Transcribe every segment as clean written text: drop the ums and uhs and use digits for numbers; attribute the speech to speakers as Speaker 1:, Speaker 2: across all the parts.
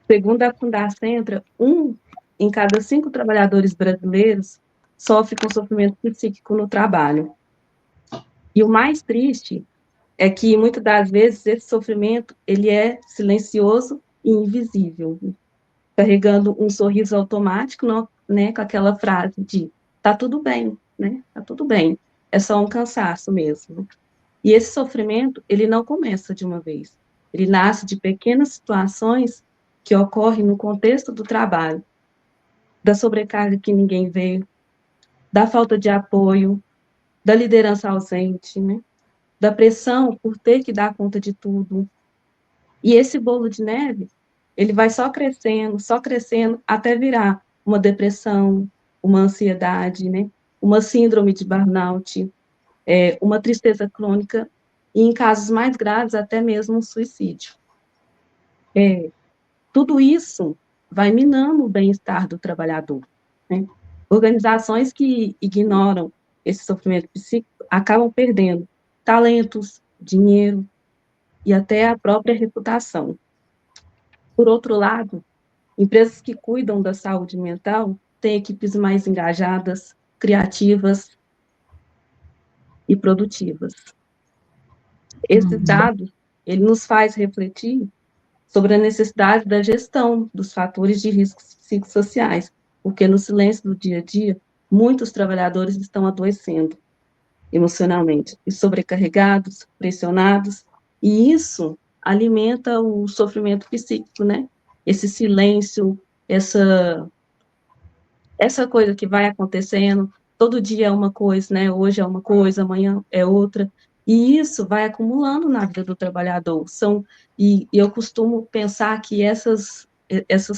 Speaker 1: Segundo a Fundacentra, um em cada 5 trabalhadores brasileiros sofre com sofrimento psíquico no trabalho. E o mais triste é que, muitas das vezes, esse sofrimento ele é silencioso e invisível, carregando um sorriso automático, né, com aquela frase de tá tudo bem, né, tá tudo bem, é só um cansaço mesmo. E esse sofrimento, ele não começa de uma vez, ele nasce de pequenas situações que ocorrem no contexto do trabalho, da sobrecarga que ninguém vê, da falta de apoio, da liderança ausente, né, da pressão por ter que dar conta de tudo. E esse bolo de neve, ele vai só crescendo, até virar uma depressão, uma ansiedade, né? Uma síndrome de burnout, uma tristeza crônica, e em casos mais graves, até mesmo um suicídio. Tudo isso vai minando o bem-estar do trabalhador, né? Organizações que ignoram esse sofrimento psíquico acabam perdendo talentos, dinheiro e até a própria reputação. Por outro lado, empresas que cuidam da saúde mental têm equipes mais engajadas, criativas e produtivas. Esses dados, ele nos faz refletir sobre a necessidade da gestão dos fatores de riscos psicossociais, porque no silêncio do dia a dia, muitos trabalhadores estão adoecendo emocionalmente, e sobrecarregados, pressionados, e isso alimenta o sofrimento psíquico, né? Esse silêncio, essa coisa que vai acontecendo, todo dia é uma coisa, né? Hoje é uma coisa, amanhã é outra, e isso vai acumulando na vida do trabalhador. E eu costumo pensar que essas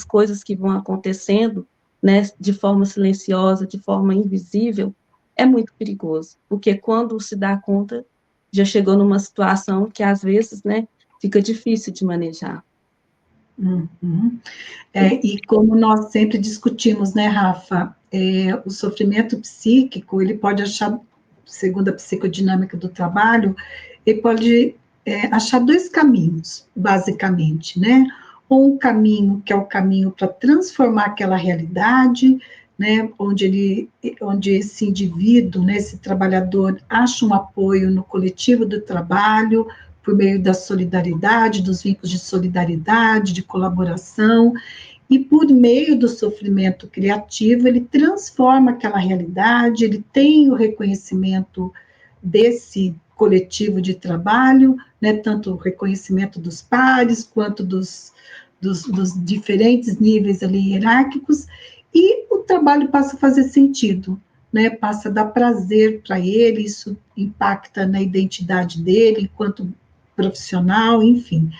Speaker 1: coisas que vão acontecendo, né, de forma silenciosa, de forma invisível, é muito perigoso, porque quando se dá conta, já chegou numa situação que às vezes, né, fica difícil de manejar.
Speaker 2: Uhum. E como nós sempre discutimos, né, Rafa, o sofrimento psíquico, ele pode achar, segundo a psicodinâmica do trabalho, ele pode achar dois caminhos, basicamente, né? Um caminho que é o caminho para transformar aquela realidade, né, onde esse indivíduo, né, esse trabalhador, acha um apoio no coletivo do trabalho, por meio da solidariedade, dos vínculos de solidariedade, de colaboração, e por meio do sofrimento criativo, ele transforma aquela realidade, ele tem o reconhecimento desse coletivo de trabalho, né, tanto o reconhecimento dos pares, quanto dos diferentes níveis ali hierárquicos, e o trabalho passa a fazer sentido, né, passa a dar prazer para ele, isso impacta na identidade dele enquanto profissional, enfim.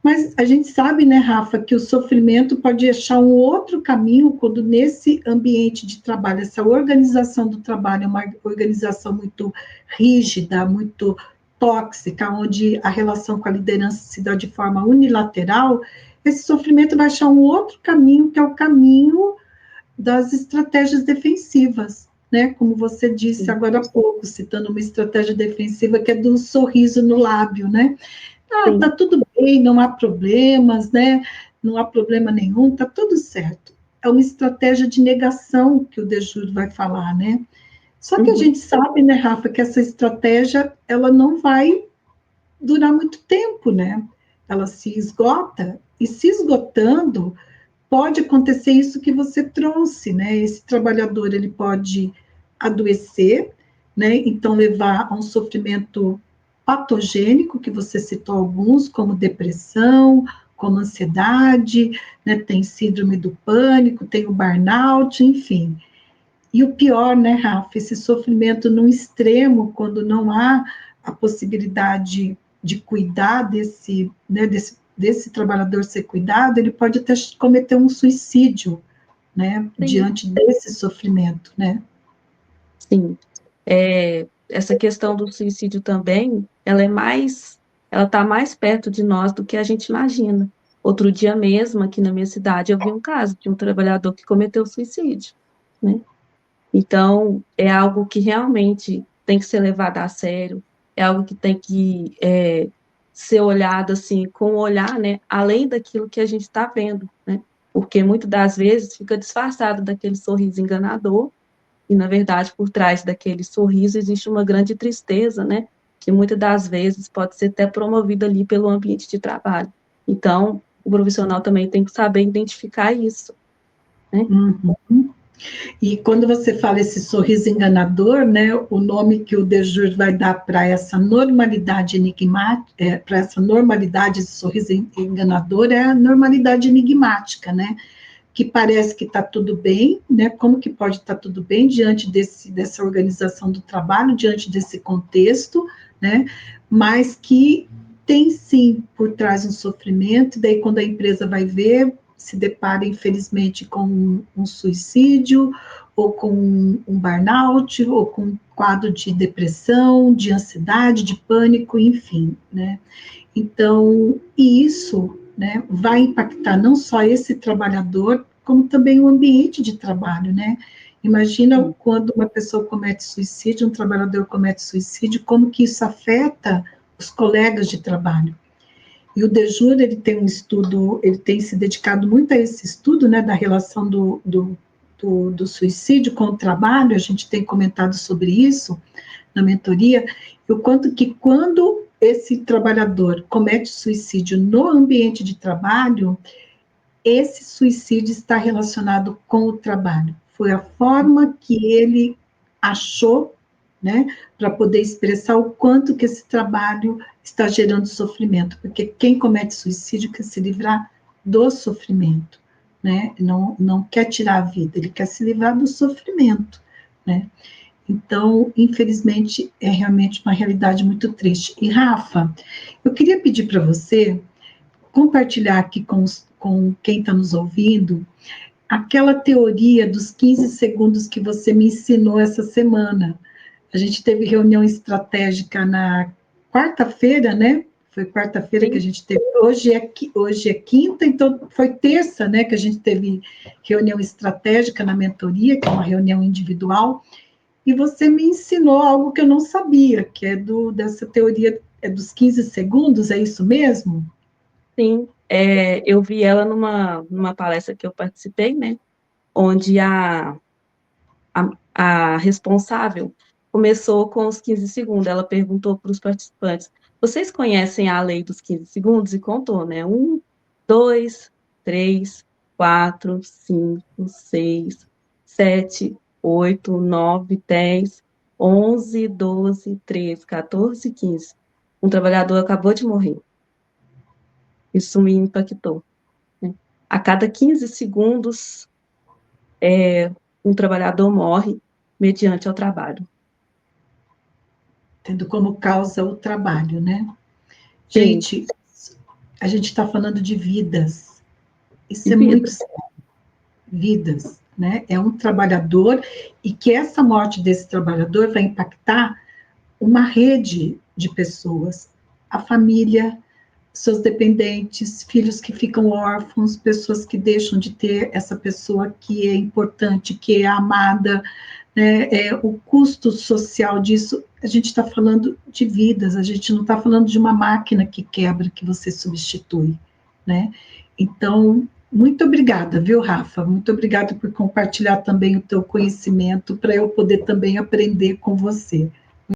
Speaker 2: Mas a gente sabe, né, Rafa, que o sofrimento pode achar um outro caminho quando nesse ambiente de trabalho, essa organização do trabalho é uma organização muito rígida, muito tóxica, onde a relação com a liderança se dá de forma unilateral, esse sofrimento vai achar um outro caminho, que é o caminho das estratégias defensivas, né? Como você disse agora há pouco, citando uma estratégia defensiva que é do sorriso no lábio, né? Tá tudo bem, não há problemas, né? Não há problema nenhum, tá tudo certo. É uma estratégia de negação que o Dejur vai falar, né? Só que a gente sabe, né, Rafa, que essa estratégia, ela não vai durar muito tempo, né? Ela se esgota, e se esgotando, pode acontecer isso que você trouxe, né? Esse trabalhador, ele pode adoecer, né? Então levar a um sofrimento patogênico, que você citou alguns, como depressão, como ansiedade, né? Tem síndrome do pânico, tem o burnout, enfim. E o pior, né, Rafa, esse sofrimento no extremo, quando não há a possibilidade de cuidar desse, né, desse trabalhador ser cuidado, ele pode até cometer um suicídio, né, diante desse sofrimento, né?
Speaker 1: Sim. Essa questão do suicídio também, ela está mais perto de nós do que a gente imagina. Outro dia mesmo, aqui na minha cidade, eu vi um caso de um trabalhador que cometeu suicídio, né? Então, é algo que realmente tem que ser levado a sério, é algo que tem que ser olhado assim, com o olhar, né, além daquilo que a gente está vendo, né? Porque muitas das vezes fica disfarçado daquele sorriso enganador, e na verdade por trás daquele sorriso existe uma grande tristeza, né? Que muitas das vezes pode ser até promovida ali pelo ambiente de trabalho. Então, o profissional também tem que saber identificar isso, né?
Speaker 2: Uhum. E quando você fala esse sorriso enganador, né, o nome que o Dejur vai dar para essa normalidade enigmática, para essa normalidade de sorriso enganador é a normalidade enigmática, né? Que parece que está tudo bem, né? Como que pode estar tudo bem diante dessa organização do trabalho, diante desse contexto, né? Mas que tem sim por trás um sofrimento, daí quando a empresa vai ver, se depara infelizmente com um suicídio, ou com um burnout, ou com um quadro de depressão, de ansiedade, de pânico, enfim, né? Então, e isso, né, vai impactar não só esse trabalhador, como também o ambiente de trabalho, né? Imagina quando uma pessoa comete suicídio, um trabalhador comete suicídio, como que isso afeta os colegas de trabalho. E o Dejur, ele tem um estudo, ele tem se dedicado muito a esse estudo, né, da relação do suicídio com o trabalho, a gente tem comentado sobre isso na mentoria, e o quanto que quando esse trabalhador comete suicídio no ambiente de trabalho, esse suicídio está relacionado com o trabalho. Foi a forma que ele achou, né, para poder expressar o quanto que esse trabalho está gerando sofrimento, porque quem comete suicídio quer se livrar do sofrimento, né, não quer tirar a vida, ele quer se livrar do sofrimento, né. Então, infelizmente, é realmente uma realidade muito triste. E, Rafa, eu queria pedir para você compartilhar aqui com quem está nos ouvindo aquela teoria dos 15 segundos que você me ensinou essa semana. A gente teve reunião estratégica na quarta-feira, né? Foi quarta-feira que a
Speaker 1: Sim,
Speaker 2: gente teve. Hoje é quinta, então foi terça, né? Que a gente teve reunião estratégica na mentoria, que é uma reunião individual. E você me ensinou algo que eu não sabia, que é dessa teoria dos 15 segundos, é isso mesmo?
Speaker 1: sim. Eu vi ela numa palestra que eu participei, né? Onde a responsável começou com os 15 segundos. Ela perguntou para os participantes: vocês conhecem a lei dos 15 segundos? E contou, né? 1, 2, 3, 4, 5, 6, 7, 8, 9, 10, 11, 12, 13, 14, 15. Um trabalhador acabou de morrer. Isso me impactou, né? A cada 15 segundos, um trabalhador morre mediante ao trabalho.
Speaker 2: Tendo como causa o trabalho, né?
Speaker 1: Sim,
Speaker 2: Gente, a gente está falando de vidas. Isso
Speaker 1: de
Speaker 2: é muito
Speaker 1: vida.
Speaker 2: sério. Vidas, né? É um trabalhador e que essa morte desse trabalhador vai impactar uma rede de pessoas, a família, seus dependentes, filhos que ficam órfãos, pessoas que deixam de ter essa pessoa que é importante, que é amada, né? O custo social disso, a gente está falando de vidas, a gente não está falando de uma máquina que quebra, que você substitui, né? Então, muito obrigada, viu, Rafa? Muito obrigada por compartilhar também o teu conhecimento, para eu poder também aprender com você.